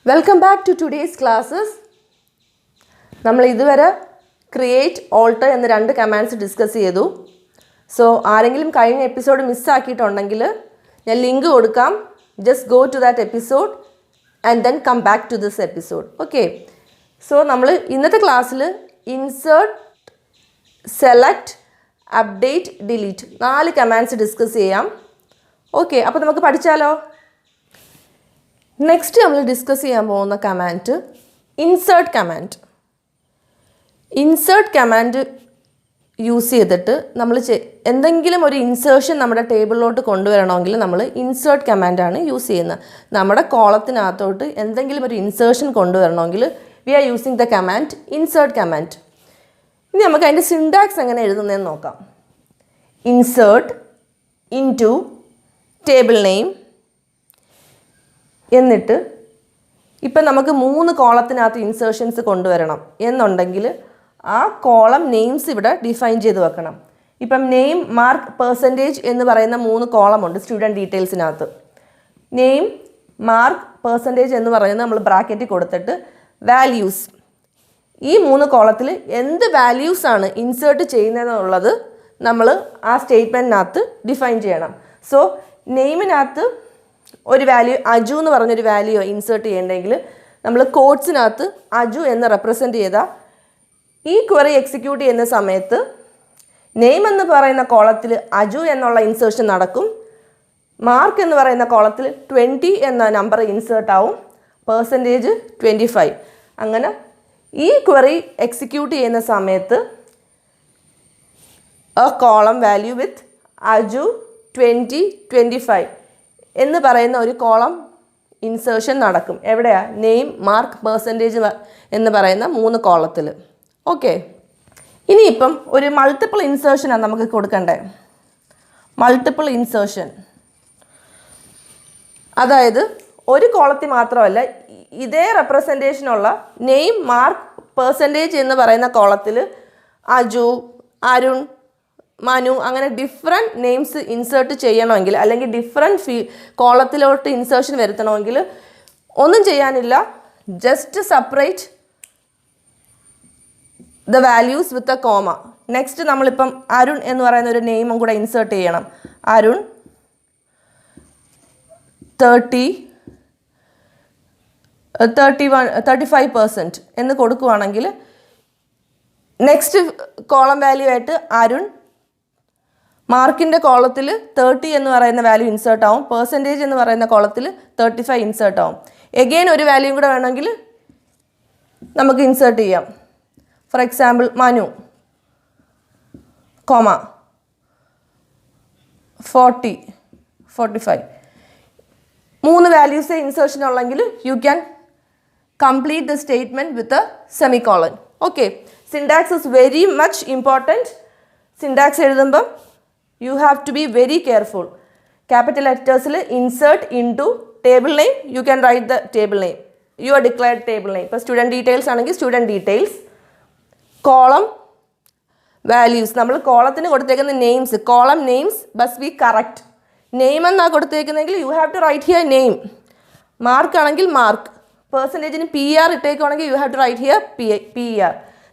Welcome back to today's classes. നമ്മൾ ഇതുവരെ create alter എന്ന രണ്ട് കമാൻഡ്സ് ഡിസ്കസ് ചെയ്തു. സോ ആരെങ്കിലും കഴിഞ്ഞ എപ്പിസോഡ് മിസ്സാക്കിയിട്ടുണ്ടെങ്കിൽ ഞാൻ ലിങ്ക് കൊടുക്കാം. Just go to that episode and then come back to this episode. Okay, so നമ്മൾ ഇന്നത്തെ ക്ലാസ്സിൽ insert, select, update, delete 4 commands discuss ചെയ്യാം. ഓക്കെ, അപ്പോൾ നമുക്ക് പഠിച്ചാലോ? നെക്സ്റ്റ് നമ്മൾ ഡിസ്കസ് ചെയ്യാൻ പോകുന്ന command insert command. Insert command use ചെയ്തിട്ട് നമ്മൾ എന്തെങ്കിലും ഒരു ഇൻസേർഷൻ നമ്മുടെ ടേബിളിലോട്ട് കൊണ്ടുവരണമെങ്കിൽ നമ്മൾ ഇൻസേർട്ട് കമാൻഡാണ് യൂസ് ചെയ്യുന്നത്. നമ്മുടെ കോളത്തിനകത്തോട്ട് എന്തെങ്കിലും ഒരു ഇൻസേർഷൻ കൊണ്ടുവരണമെങ്കിൽ we are using the command insert command. ഇനി നമുക്ക് അതിൻ്റെ സിൻടാക്സ് എങ്ങനെ എഴുതുന്നതെന്ന് നോക്കാം. Insert into table name. എന്നിട്ട് ഇപ്പം നമുക്ക് 3 കോളത്തിനകത്ത് ഇൻസേർഷൻസ് കൊണ്ടുവരണം എന്നുണ്ടെങ്കിൽ ആ കോളം നെയിംസ് ഇവിടെ ഡിഫൈൻ ചെയ്ത് വെക്കണം. ഇപ്പം നെയിം, മാർക്ക്, പെർസെൻറ്റേജ് എന്ന് പറയുന്ന 3 കോളമുണ്ട് സ്റ്റുഡൻറ്റ് ഡീറ്റെയിൽസിനകത്ത്. നെയിം, മാർക്ക്, പെർസെൻറ്റേജ് എന്ന് പറയുന്നത് നമ്മൾ ബ്രാക്കറ്റിൽ കൊടുത്തിട്ട് വാല്യൂസ്, ഈ 3 കോളത്തിൽ എന്ത് വാല്യൂസാണ് ഇൻസേർട്ട് ചെയ്യുന്നതെന്നുള്ളത് നമ്മൾ ആ സ്റ്റേറ്റ്മെൻറ്റിനകത്ത് ഡിഫൈൻ ചെയ്യണം. സോ നെയിമിനകത്ത് ഒരു വാല്യൂ അജു എന്ന് പറഞ്ഞൊരു വാല്യൂ ഇൻസേർട്ട് ചെയ്യണമെങ്കിൽ നമ്മൾ കോഡ്സിനകത്ത് അജു എന്ന് റെപ്രസെൻറ്റ് ചെയ്താൽ ഈ ക്വറി എക്സിക്യൂട്ട് ചെയ്യുന്ന സമയത്ത് നെയിം എന്ന് പറയുന്ന കോളത്തിൽ അജു എന്നുള്ള ഇൻസേർഷൻ നടക്കും. മാർക്ക് എന്ന് പറയുന്ന കോളത്തിൽ 20 എന്ന നമ്പർ ഇൻസേർട്ട് ആവും. പെർസെൻറ്റേജ് 25. അങ്ങനെ ഈ ക്വറി എക്സിക്യൂട്ട് ചെയ്യുന്ന സമയത്ത് എ കോളം വാല്യൂ വിത്ത് അജു 20, 25 എന്ന് പറയുന്ന ഒരു കോളം ഇൻസേർഷൻ നടക്കും. എവിടെയാണ്? നെയിം, മാർക്ക്, പെർസെൻറ്റേജ് എന്ന് പറയുന്ന 3 കോളത്തിൽ. ഓക്കെ, ഇനിയിപ്പം ഒരു മൾട്ടിപ്പിൾ ഇൻസേർഷനാണ് നമുക്ക് കൊടുക്കണ്ടേ. മൾട്ടിപ്പിൾ ഇൻസേർഷൻ, അതായത് ഒരു കോളത്തിൽ മാത്രമല്ല, ഇതേ റെപ്രസെൻറ്റേഷനുള്ള നെയിം, മാർക്ക്, പെർസെൻറ്റേജ് എന്ന് പറയുന്ന കോളത്തിൽ അജു, അരുൺ, മനു അങ്ങനെ ഡിഫറെൻറ്റ് നെയിംസ് ഇൻസേർട്ട് ചെയ്യണമെങ്കിൽ, അല്ലെങ്കിൽ ഡിഫറെൻറ്റ് കോളത്തിലോട്ട് ഇൻസേർഷൻ വരുത്തണമെങ്കിൽ ഒന്നും ചെയ്യാനില്ല. Just separate the values with a comma. Next നമ്മളിപ്പം അരുൺ എന്ന് പറയുന്ന ഒരു നെയിമും കൂടെ ഇൻസേർട്ട് ചെയ്യണം. അരുൺ 35% എന്ന് കൊടുക്കുകയാണെങ്കിൽ നെക്സ്റ്റ് കോളം വാല്യൂ ആയിട്ട് അരുൺ, മാർക്കിൻ്റെ കോളത്തിൽ 30 എന്ന് പറയുന്ന വാല്യൂ ഇൻസേർട്ട് ആവും. പെർസെൻറ്റേജ് എന്ന് പറയുന്ന കോളത്തിൽ 35 ഇൻസേർട്ട് ആവും. എഗെയിൻ ഒരു വാല്യൂ കൂടെ വേണമെങ്കിൽ നമുക്ക് ഇൻസേർട്ട് ചെയ്യാം. For example Manu, comma 40, 45. 3 values insertion ഉള്ളെങ്കിൽ you can complete the statement with a semicolon. Okay, syntax is very much important. Syntax എഴുതുമ്പം you have to be very careful. Capital letters insert into table name, you can write the table name, your declared table name. ഇപ്പോൾ student details ആണെങ്കിൽ student details, column values, നമ്മൾ കോളത്തിന് കൊടുത്തേക്കുന്ന names, column names must be correct. Name എന്നാണ് കൊടുത്തേക്കുന്നതെങ്കിൽ you have to write here name. Mark ആണെങ്കിൽ mark, പെർസെൻറ്റേജിന് PR ഇട്ടേക്കുവാണെങ്കിൽ you have to write here PR.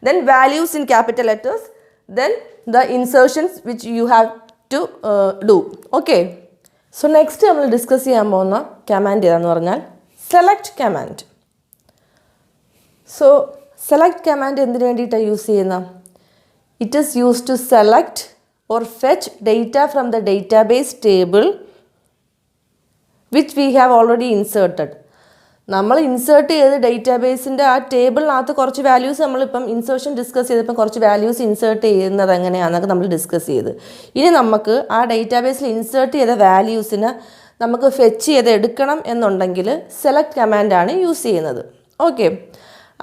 Then values in capital letters, then the insertions which you have to do. Okay, so next നമ്മൾ discuss ചെയ്യാൻ പോകുന്ന command ഏതാണെന്ന് പറഞ്ഞാൽ select command. So select command എന്തിനു വേണ്ടിയിട്ടാണ് use ചെയ്യുന്നത്? It is use to select or fetch data from the database table which we have already inserted. നമ്മൾ insert ചെയ്ത് ഡേറ്റാബേസിൻ്റെ ആ ടേബിളിനകത്ത് കുറച്ച് വാല്യൂസ്, നമ്മളിപ്പം ഇൻസേർഷൻ ഡിസ്കസ് ചെയ്തപ്പം കുറച്ച് വാല്യൂസ് ഇൻസേർട്ട് ചെയ്യുന്നത് എങ്ങനെയാണെന്നൊക്കെ നമ്മൾ ഡിസ്കസ് ചെയ്ത്. ഇനി നമുക്ക് ആ ഡേറ്റാബേസിൽ ഇൻസേർട്ട് ചെയ്ത വാല്യൂസിന് നമുക്ക് ഫെച്ച് ചെയ്ത് എടുക്കണം എന്നുണ്ടെങ്കിൽ സെലക്ട് കമാൻഡാണ് യൂസ് ചെയ്യുന്നത്. ഓക്കെ,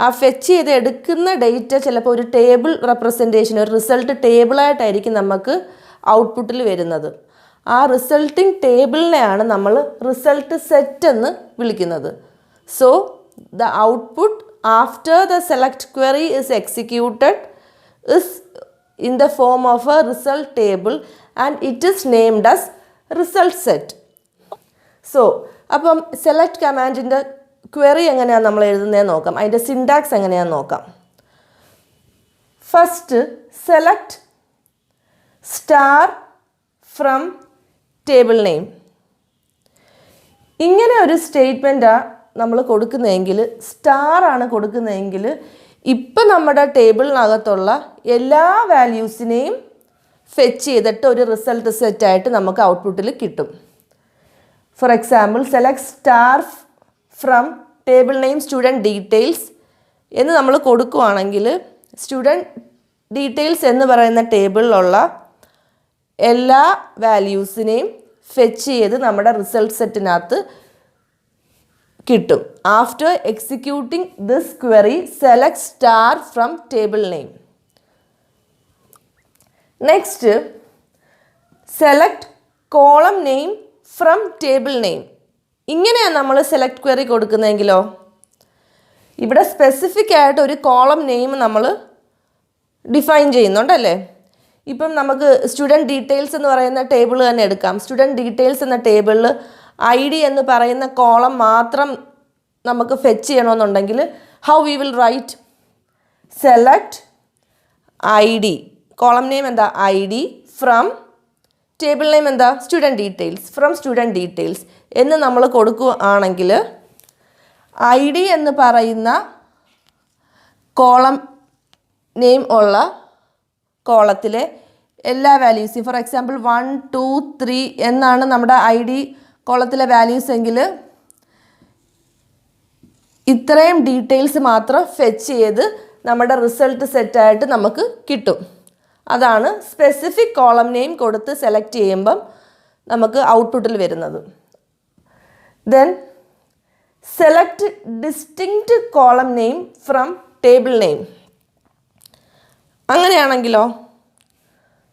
ആ ഫെച്ച് ചെയ്ത് എടുക്കുന്ന ഡേറ്റ ചിലപ്പോൾ ഒരു ടേബിൾ റെപ്രസെൻറ്റേഷൻ, ഒരു റിസൾട്ട് ടേബിളായിട്ടായിരിക്കും നമുക്ക് ഔട്ട്പുട്ടിൽ വരുന്നത്. ആ റിസൾട്ടിങ് ടേബിളിനെയാണ് നമ്മൾ റിസൾട്ട് സെറ്റ് എന്ന് വിളിക്കുന്നത്. So the output after the select query is executed is in the form of a result table and it is named as result set. So അപ്പം select കമാൻഡിൻ്റെ query എങ്ങനെയാണ് നമ്മൾ എഴുതുന്നതെന്ന് നോക്കാം. അതിൻ്റെ സിൻടാക്സ് എങ്ങനെയാണെന്ന് നോക്കാം. First select star from table name. ഇങ്ങനെ ഒരു സ്റ്റേറ്റ്മെൻറ്റാണ് നമ്മൾ കൊടുക്കുന്നതെങ്കിൽ, സ്റ്റാർ ആണ് കൊടുക്കുന്നതെങ്കിൽ, ഇപ്പം നമ്മുടെ ടേബിളിനകത്തുള്ള എല്ലാ വാല്യൂസിനെയും ഫെച്ച് ചെയ്തിട്ട് ഒരു റിസൾട്ട് സെറ്റായിട്ട് നമുക്ക് ഔട്ട്പുട്ടിൽ കിട്ടും. For example select star from table name student details എന്ന് നമ്മൾ കൊടുക്കുകയാണെങ്കിൽ സ്റ്റുഡൻറ്റ് ഡീറ്റെയിൽസ് എന്ന് പറയുന്ന ടേബിളിലുള്ള എല്ലാ വാല്യൂസിനെയും ഫെച്ച് ചെയ്ത് നമ്മുടെ റിസൾട്ട് സെറ്റിനകത്ത് കിട്ടും. After executing this query select star from table name. Next select column name from table name. ഇങ്ങനെയാണ് നമ്മൾ സെലക്ട് ക്വറി കൊടുക്കുന്നതെങ്കിലോ, ഇവിടെ സ്പെസിഫിക് ആയിട്ട് ഒരു കോളം നെയിം നമ്മൾ ഡിഫൈൻ ചെയ്യുന്നുണ്ടല്ലേ. ഇപ്പം നമുക്ക് സ്റ്റുഡൻറ്റ് ഡീറ്റെയിൽസ് എന്ന് പറയുന്ന ടേബിൾ തന്നെ എടുക്കാം. സ്റ്റുഡൻറ്റ് ഡീറ്റെയിൽസ് എന്ന ടേബിളിൽ ഐ ഡി എന്ന് പറയുന്ന കോളം മാത്രം നമുക്ക് ഫെച്ച് ചെയ്യണമെന്നുണ്ടെങ്കിൽ how we will write select I D, column name എന്താ I D, from table name എന്താ student details, from student details എന്ന് നമ്മൾ കൊടുക്കുകയാണെങ്കിൽ ഐ ഡി എന്ന് പറയുന്ന കോളം നെയിം ഉള്ള കോളത്തിലെ എല്ലാ വാല്യൂസും, ഫോർ എക്സാമ്പിൾ 1 2 3 എന്നാണ് നമ്മുടെ ഐ ഡി കോളത്തിലെ വാല്യൂസ് എങ്കിൽ ഇത്രയും ഡീറ്റെയിൽസ് മാത്രം ഫെച്ച് ചെയ്ത് നമ്മുടെ റിസൾട്ട് സെറ്റായിട്ട് നമുക്ക് കിട്ടും. അതാണ് സ്പെസിഫിക് കോളം നെയിം കൊടുത്ത് സെലക്ട് ചെയ്യുമ്പം നമുക്ക് ഔട്ട്പുട്ടിൽ വരുന്നത്. Then select distinct column name from table name. അങ്ങനെയാണെങ്കിലോ,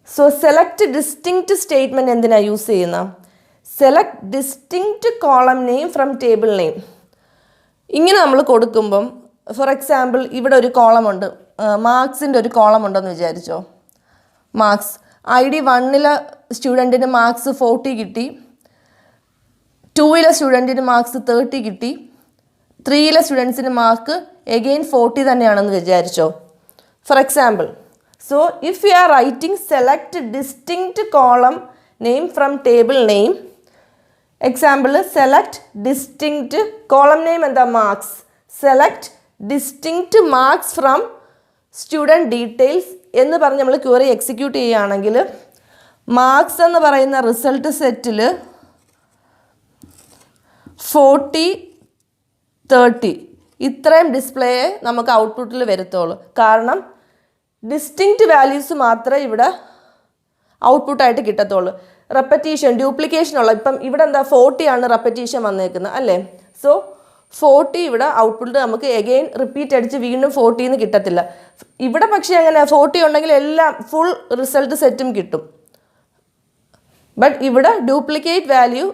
സോ സെലക്ട് ഡിസ്റ്റിങ്ക്റ്റ് സ്റ്റേറ്റ്മെൻറ്റ് എന്തിനാണ് യൂസ് ചെയ്യുന്നത്? Select distinct column name from table name. ഇങ്ങനെ നമ്മൾ കൊടുക്കുമ്പം, ഫോർ എക്സാമ്പിൾ ഇവിടെ ഒരു കോളമുണ്ട്, മാർക്സിൻ്റെ ഒരു കോളം ഉണ്ടെന്ന് വിചാരിച്ചോ. മാർക്സ് ഐ ഡി 1 സ്റ്റുഡൻറ്റിന് മാർക്സ് 40 കിട്ടി, 2 സ്റ്റുഡൻറ്റിന് മാർക്സ് 30 കിട്ടി, 3 സ്റ്റുഡൻസിന് മാർക്ക് എഗെയിൻ 40 തന്നെയാണെന്ന് വിചാരിച്ചോ. For example, so if you are writing select distinct column name from table name, example select distinct column name എന്താ marks, select distinct marks from student details എന്ന് പറഞ്ഞ് നമ്മൾ query execute ചെയ്യുകയാണെങ്കിൽ marks എന്ന് പറയുന്ന result സെറ്റിൽ 40 30 ഇത്രയും ഡിസ്പ്ലേ നമുക്ക് ഔട്ട്പുട്ടിൽ വരത്തുള്ളൂ. കാരണം ഡിസ്റ്റിങ്ക്റ്റ് വാല്യൂസ് മാത്രമേ ഇവിടെ ഔട്ട്പുട്ടായിട്ട് കിട്ടത്തുള്ളൂ. റെപ്പറ്റീഷൻ, ഡ്യൂപ്ലിക്കേഷൻ ഉള്ള, ഇപ്പം ഇവിടെ എന്താ 40 ആണ് റെപ്പറ്റീഷൻ വന്നേക്കുന്നത് അല്ലേ. സോ 40 ഇവിടെ ഔട്ട്പുട്ട് നമുക്ക് എഗെയിൻ റിപ്പീറ്റ് അടിച്ച് വീണ്ടും 40 എന്ന് കിട്ടത്തില്ല. ഇവിടെ പക്ഷേ എങ്ങനെ 40 ഉണ്ടെങ്കിൽ എല്ലാം ഫുൾ റിസൾട്ട് സെറ്റും കിട്ടും. ബട്ട് ഇവിടെ ഡ്യൂപ്ലിക്കേറ്റ് വാല്യൂ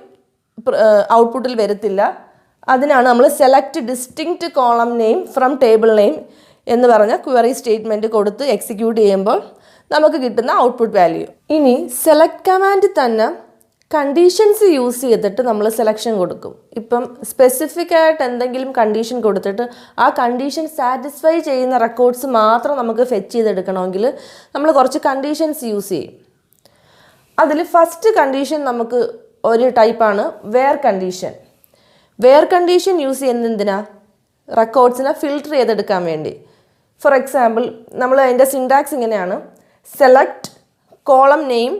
ഔട്ട്പുട്ടിൽ വരത്തില്ല. അതിനാണ് നമ്മൾ select distinct column name from table name എന്ന് പറഞ്ഞ ക്വറി സ്റ്റേറ്റ്മെൻറ്റ് കൊടുത്ത് എക്സിക്യൂട്ട് ചെയ്യുമ്പോൾ നമുക്ക് കിട്ടുന്ന ഔട്ട്പുട്ട് വാല്യൂ. ഇനി സെലക്ട് കമാൻഡ് തന്നെ കണ്ടീഷൻസ് യൂസ് ചെയ്തിട്ട് നമ്മൾ സെലക്ഷൻ കൊടുക്കും. ഇപ്പം സ്പെസിഫിക് ആയിട്ട് എന്തെങ്കിലും കണ്ടീഷൻ കൊടുത്തിട്ട് ആ കണ്ടീഷൻ സാറ്റിസ്ഫൈ ചെയ്യുന്ന റെക്കോർഡ്സ് മാത്രം നമുക്ക് ഫെച്ച് ചെയ്തെടുക്കണമെങ്കിൽ നമ്മൾ കുറച്ച് കണ്ടീഷൻസ് യൂസ് ചെയ്യും. അതിൽ ഫസ്റ്റ് കണ്ടീഷൻ നമുക്ക് ഒരു ടൈപ്പാണ് where condition. Where condition use ചെയ്യുന്നത് എന്തിനാ? റെക്കോർഡ്സിനെ ഫിൽട്ടർ ചെയ്തെടുക്കാൻ വേണ്ടി. ഫോർ എക്സാമ്പിൾ, നമ്മൾ അതിൻ്റെ സിൻടാക്സ് ഇങ്ങനെയാണ്: select column name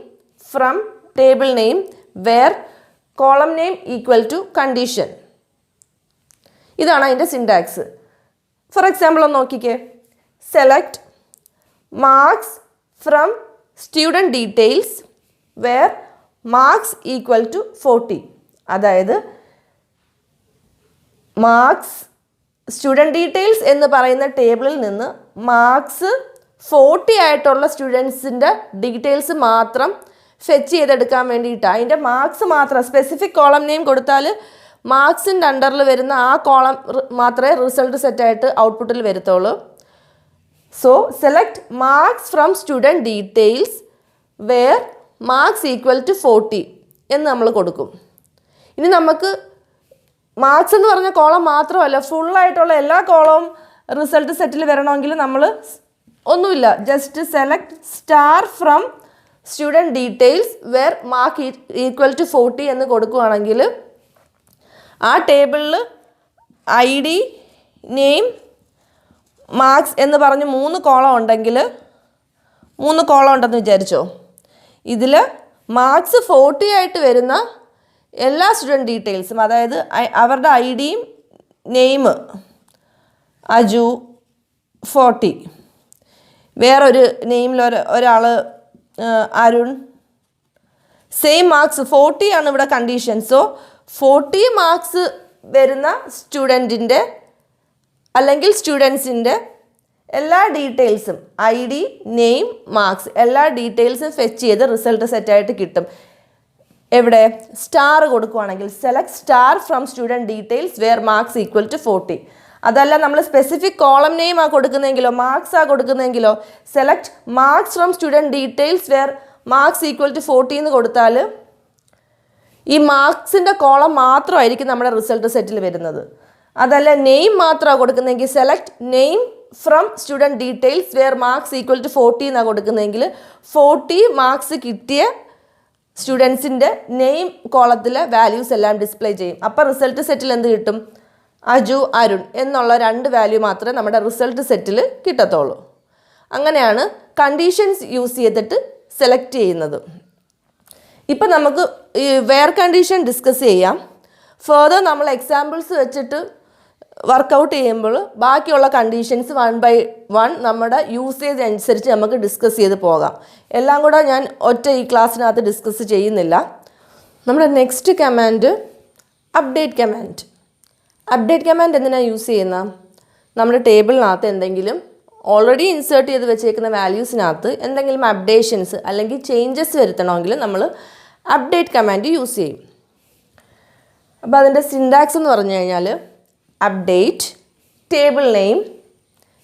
from table name where column name equal to condition. ഇതാണ് അതിൻ്റെ സിൻടാക്സ്. ഫോർ എക്സാമ്പിൾ ഒന്ന് നോക്കിക്കേ: select marks from student details where marks equal to 40. അതായത് മാർക്സ് സ്റ്റുഡൻറ്റ് ഡീറ്റെയിൽസ് എന്ന് പറയുന്ന ടേബിളിൽ നിന്ന് മാർക്സ് 40 ആയിട്ടുള്ള സ്റ്റുഡൻസിൻ്റെ ഡീറ്റെയിൽസ് മാത്രം ഫെച്ച് ചെയ്തെടുക്കാൻ വേണ്ടിയിട്ടാണ്. അതിൻ്റെ മാർക്സ് മാത്രം സ്പെസിഫിക് കോളം നെയിം കൊടുത്താൽ മാർക്സിൻ്റെ അണ്ടറിൽ വരുന്ന ആ കോളം മാത്രമേ റിസൾട്ട് സെറ്റായിട്ട് ഔട്ട്പുട്ടിൽ വരത്തുള്ളൂ. So select marks from student details where marks equal to 40 എന്ന് നമ്മൾ കൊടുക്കും. ഇനി നമുക്ക് മാർക്സ് എന്ന് പറഞ്ഞ കോളം മാത്രമല്ല, ഫുള്ളായിട്ടുള്ള എല്ലാ കോളവും റിസൾട്ട് സെറ്റിൽ വരണമെങ്കിൽ നമ്മൾ ഒന്നുമില്ല, just select star from student details where mark equal to 40 എന്ന് കൊടുക്കുകയാണെങ്കിൽ ആ ടേബിളിൽ ID, നെയിം, മാർക്സ് എന്ന് പറഞ്ഞ് 3 കോളം ഉണ്ടെങ്കിൽ 3 കോളം ഉണ്ടെന്ന് വിചാരിച്ചോ, ഇതിൽ മാർക്സ് 40 ആയിട്ട് വരുന്ന എല്ലാ സ്റ്റുഡൻറ്റ് ഡീറ്റെയിൽസും, അതായത് അവരുടെ IDയും നെയിം അജു 40, വേറൊരു നെയിമിൽ ഒരാൾ അരുൺ, സെയിം മാർക്സ് 40 ആണ് ഇവിടെ കണ്ടീഷൻ. സോ 40 മാർക്സ് വരുന്ന സ്റ്റുഡൻറ്റിൻ്റെ അല്ലെങ്കിൽ സ്റ്റുഡൻസിൻ്റെ എല്ലാ ഡീറ്റെയിൽസും ID, നെയിം, മാർക്സ് എല്ലാ ഡീറ്റെയിൽസും ഫെച്ച് ചെയ്ത് റിസൾട്ട് സെറ്റായിട്ട് കിട്ടും. എവിടെ സ്റ്റാർ കൊടുക്കുകയാണെങ്കിൽ select star from student details where marks equal to 40. അതല്ല നമ്മൾ സ്പെസിഫിക് കോളം നെയിം ആ കൊടുക്കുന്നതെങ്കിലോ മാർക്സ് ആ കൊടുക്കുന്നതെങ്കിലോ select marks from student details where marks equal to 40 എന്ന് കൊടുത്താൽ ഈ മാർക്സിൻ്റെ കോളം മാത്രമായിരിക്കും നമ്മുടെ റിസൾട്ട് സെറ്റിൽ വരുന്നത്. അതല്ല നെയിം മാത്രമാണ് കൊടുക്കുന്നതെങ്കിൽ select name from student details where marks equal to 40 എന്നാണ് കൊടുക്കുന്നതെങ്കിൽ 40 മാർക്സ് കിട്ടിയ സ്റ്റുഡൻസിൻ്റെ നെയിം കോളത്തിലെ വാല്യൂസ് എല്ലാം ഡിസ്പ്ലേ ചെയ്യും. അപ്പോൾ റിസൾട്ട് സെറ്റിൽ എന്ത് കിട്ടും? അജു, അരുൺ എന്നുള്ള 2 വാല്യൂ മാത്രമേ നമ്മുടെ റിസൾട്ട് സെറ്റിൽ കിട്ടത്തുള്ളൂ. അങ്ങനെയാണ് കണ്ടീഷൻസ് യൂസ് ചെയ്തിട്ട് സെലക്ട് ചെയ്യുന്നത്. ഇപ്പം നമുക്ക് ഈ വെയർ കണ്ടീഷൻ ഡിസ്കസ് ചെയ്യാം. ഫർദർ നമ്മൾ എക്സാമ്പിൾസ് വെച്ചിട്ട് വർക്കൗട്ട് ചെയ്യുമ്പോൾ ബാക്കിയുള്ള കണ്ടീഷൻസ് 1 by 1 നമ്മുടെ യൂസേജ് അനുസരിച്ച് നമുക്ക് ഡിസ്കസ് ചെയ്ത് പോകാം. എല്ലാം കൂടെ ഞാൻ ഒറ്റ ഈ ക്ലാസ്സിനകത്ത് ഡിസ്കസ് ചെയ്യുന്നില്ല. നമ്മുടെ next command update command. Update command എന്തിനാണ് യൂസ് ചെയ്യുന്നത്? നമ്മുടെ ടേബിളിനകത്ത് എന്തെങ്കിലും ഓൾറെഡി ഇൻസേർട്ട് ചെയ്ത് വെച്ചേക്കുന്ന വാല്യൂസിനകത്ത് എന്തെങ്കിലും അപ്ഡേഷൻസ് അല്ലെങ്കിൽ ചേഞ്ചസ് വരുത്തണമെങ്കിൽ നമ്മൾ അപ്ഡേറ്റ് കമാൻഡ് യൂസ് ചെയ്യും. അപ്പോൾ അതിൻ്റെ സിൻടാക്സ് എന്ന് പറഞ്ഞു കഴിഞ്ഞാൽ അപ്ഡേറ്റ് ടേബിൾ നെയിം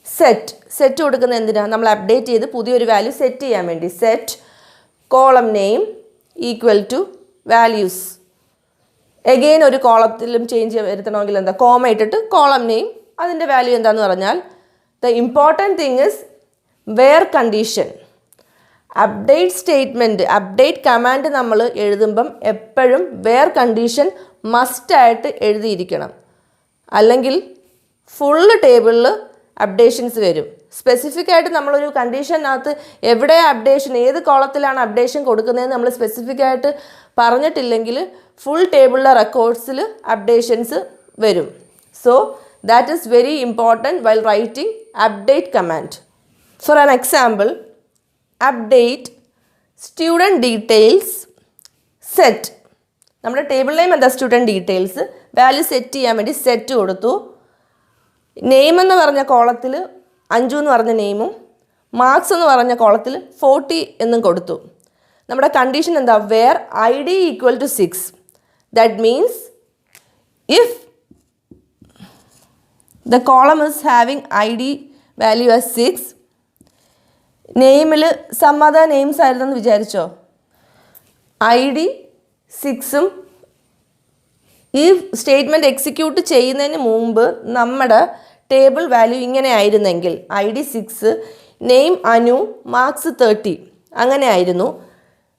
സെറ്റ് കൊടുക്കുന്നത് എന്തിനാണ്? നമ്മൾ അപ്ഡേറ്റ് ചെയ്ത് പുതിയൊരു വാല്യൂ സെറ്റ് ചെയ്യാൻ വേണ്ടി. Set column name equal to values. Again ഒരു കോളത്തിലും ചേഞ്ച് വരുത്തണമെങ്കിൽ എന്താ? കോമ ഇട്ടിട്ട് കോളം നെയിം, അതിൻ്റെ വാല്യൂ എന്താന്ന് പറഞ്ഞാൽ the important thing is where condition. Update statement, update command നമ്മൾ എഴുതുമ്പം എപ്പോഴും വെയർ കണ്ടീഷൻ മസ്റ്റായിട്ട് എഴുതിയിരിക്കണം. അല്ലെങ്കിൽ ഫുള്ള് ടേബിളിൽ അപ്ഡേഷൻസ് വരും. സ്പെസിഫിക് ആയിട്ട് നമ്മളൊരു കണ്ടീഷനകത്ത് എവിടെ അപ്ഡേഷൻ, ഏത് കോളത്തിലാണ് അപ്ഡേഷൻ കൊടുക്കുന്നതെന്ന് നമ്മൾ സ്പെസിഫിക് ആയിട്ട് പറഞ്ഞിട്ടില്ലെങ്കിൽ ഫുൾ ടേബിളിലെ റെക്കോർഡ്സിൽ അപ്ഡേഷൻസ് വരും. So that is very important while writing update command. For an example, update student details set. നമ്മുടെ ടേബിൾ നെയിം എന്താ? Student details. വാല്യൂ സെറ്റ് ചെയ്യാൻ വേണ്ടി സെറ്റ് കൊടുത്തു. നെയിം എന്ന് പറഞ്ഞ കോളത്തിൽ അഞ്ജു എന്ന് പറഞ്ഞ നെയിമും മാർക്സ് എന്ന് പറഞ്ഞ കോളത്തിൽ 40 എന്നും കൊടുത്തു. നമ്മുടെ കണ്ടീഷൻ എന്താ? Where ID equal to 6. That means if the column is having ID value as 6, നെയിമിൽ സം അതർ നെയിംസ് ആയിരുന്നെന്ന് വിചാരിച്ചോ, ID 6ഉം ഈ സ്റ്റേറ്റ്മെൻറ്റ് എക്സിക്യൂട്ട് ചെയ്യുന്നതിന് മുമ്പ് നമ്മുടെ ടേബിൾ വാല്യൂ ഇങ്ങനെ ആയിരുന്നെങ്കിൽ ID 6, നെയിം അനു, മാർക്സ് 30 അങ്ങനെ ആയിരുന്നു.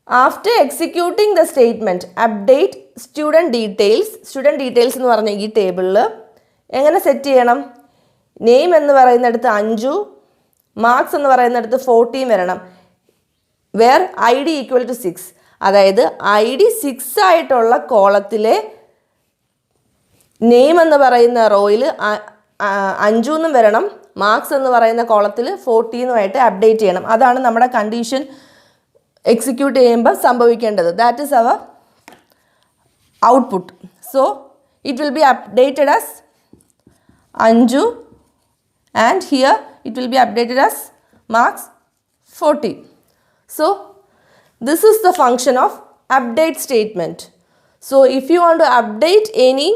After executing the statement update student details എന്ന് പറഞ്ഞ ഈ ടേബിളിൽ എങ്ങനെ സെറ്റ് ചെയ്യണം? നെയിം എന്ന് പറയുന്നിടത്ത് അഞ്ജു, മാർക്സ് എന്ന് പറയുന്നിടത്ത് 40 വരണം. Where ID equal to 6. അതായത് ID 6 ആയിട്ടുള്ള കോളത്തിലെ നെയിം എന്ന് പറയുന്ന റോയിൽ അഞ്ജു എന്നും വരണം, മാർക്സ് എന്ന് പറയുന്ന കോളത്തിൽ 40 എന്നുമായിട്ട് അപ്ഡേറ്റ് ചെയ്യണം. അതാണ് നമ്മുടെ കണ്ടീഷൻ എക്സിക്യൂട്ട് ചെയ്യുമ്പോൾ സംഭവിക്കേണ്ടത്. That is our output. So it will be updated as Anju and here it will be updated as marks 40. So this is the function of update statement. So if you want to update any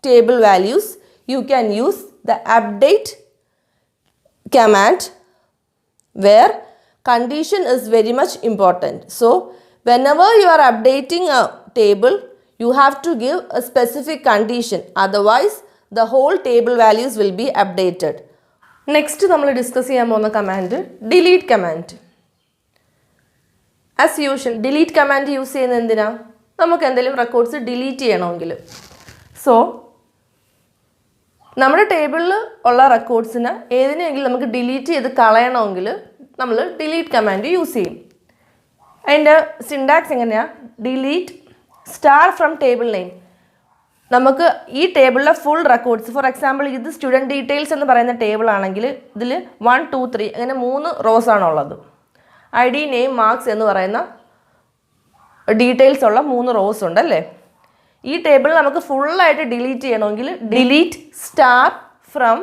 table values, you can use the update command where condition is very much important. So whenever you are updating a table, You have to give a specific condition. Otherwise, the whole table values will be updated. Next, നമ്മൾ discuss ചെയ്യാൻ പോകുന്ന command delete command. As usual delete command use ചെയ്യുന്നത് എന്തിനാ? നമുക്ക് എന്തെങ്കിലും records delete ചെയ്യണമെങ്കിൽ. So നമ്മുടെ ടേബിളിൽ ഉള്ള റെക്കോർഡ്സിന് ഏതിനെങ്കിലും നമുക്ക് ഡിലീറ്റ് ചെയ്ത് കളയണമെങ്കിൽ നമ്മൾ ഡിലീറ്റ് കമാൻഡ് യൂസ് ചെയ്യും. അതിൻ്റെ സിൻടാക്സ് എങ്ങനെയാണ്? Delete star from table name. നമുക്ക് ഈ ടേബിളിലെ ഫുൾ റെക്കോർഡ്സ്, ഫോർ എക്സാമ്പിൾ ഇത് സ്റ്റുഡൻറ്റ് ഡീറ്റെയിൽസ് എന്ന് പറയുന്ന ടേബിൾ ആണെങ്കിൽ ഇതിൽ 1, 2, 3 അങ്ങനെ 3 റോസ് ആണുള്ളത്. ഐ ഡി, നെയിം, മാർക്സ് എന്ന് പറയുന്ന ഡീറ്റെയിൽസ് ഉള്ള 3 റോസ് ഉണ്ട് അല്ലേ? ഈ ടേബിൾ നമുക്ക് ഫുള്ളായിട്ട് ഡിലീറ്റ് ചെയ്യണമെങ്കിൽ delete star from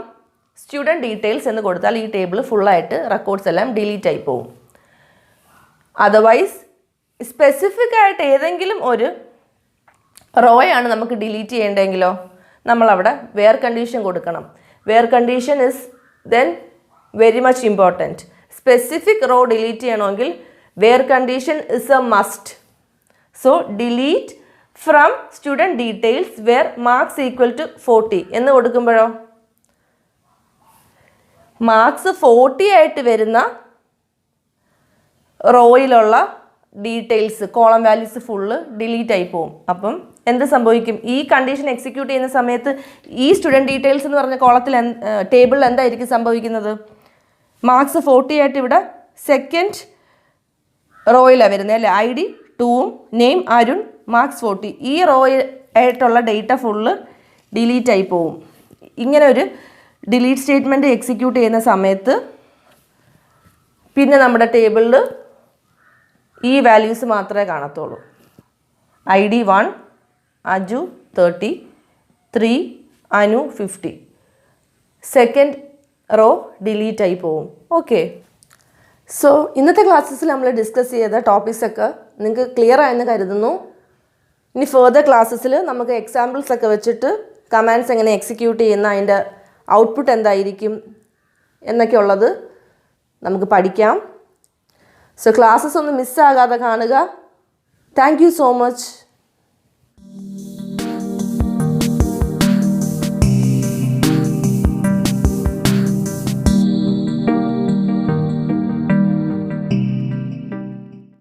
student details എന്ന് കൊടുത്താൽ ഈ ടേബിൾ ഫുള്ളായിട്ട് റെക്കോർഡ്സ് എല്ലാം ഡിലീറ്റ് ആയി പോകും. അതർവൈസ് സ്പെസിഫിക് ആയിട്ട് ഏതെങ്കിലും ഒരു റോയാണ് നമുക്ക് ഡിലീറ്റ് ചെയ്യേണ്ടെങ്കിലോ നമ്മളവിടെ വെയർ കണ്ടീഷൻ കൊടുക്കണം. Where condition is then very much important. Specific row delete ചെയ്യണമെങ്കിൽ where condition is a must. So delete from student details where marks equal to 40 എന്ന് കൊടുക്കുമ്പോഴോ മാർക്സ് 40 ആയിട്ട് വരുന്ന റോയിലുള്ള details, column values full delete ആയി പോകും. അപ്പം എന്ത് സംഭവിക്കും? ഈ കണ്ടീഷൻ എക്സിക്യൂട്ട് ചെയ്യുന്ന സമയത്ത് ഈ സ്റ്റുഡൻറ്റ് ഡീറ്റെയിൽസ് എന്ന് പറഞ്ഞ കോളത്തിൽ ടേബിളിൽ എന്തായിരിക്കും സംഭവിക്കുന്നത്? മാർക്സ് 40 ആയിട്ട് ഇവിടെ സെക്കൻഡ് റോയിലാണ് വരുന്നത് അല്ലേ? ഐ ഡി 2ഉം നെയിം അരുൺ, മാർക്സ് 40. ഈ റോയിൽ ആയിട്ടുള്ള ഡേറ്റ ഫുള്ള് ഡിലീറ്റ് ആയി പോകും. ഇങ്ങനെ ഒരു ഡിലീറ്റ് സ്റ്റേറ്റ്മെൻറ്റ് എക്സിക്യൂട്ട് ചെയ്യുന്ന സമയത്ത് പിന്നെ നമ്മുടെ ടേബിളിൽ ഈ വാല്യൂസ് മാത്രമേ കാണത്തുള്ളൂ. I D 1, Aju 30, 3 Anu 50. Second row delete ആയി പോവും. ഓക്കെ, സോ ഇന്നത്തെ ക്ലാസ്സസിൽ നമ്മൾ ഡിസ്കസ് ചെയ്ത ടോപ്പിക്സൊക്കെ നിങ്ങൾക്ക് ക്ലിയർ ആയെന്ന് കരുതുന്നു. ഇനി ഫെർദർ ക്ലാസ്സസിൽ നമുക്ക് എക്സാമ്പിൾസ് ഒക്കെ വെച്ചിട്ട് കമാൻഡ്സ് എങ്ങനെ എക്സിക്യൂട്ട് ചെയ്യുന്ന, അതിൻ്റെ ഔട്ട്പുട്ട് എന്തായിരിക്കും എന്നൊക്കെ ഉള്ളത് നമുക്ക് പഠിക്കാം. സോ ക്ലാസ്സസ് ഒന്നും മിസ്സാകാതെ കാണുക. Thank you so much.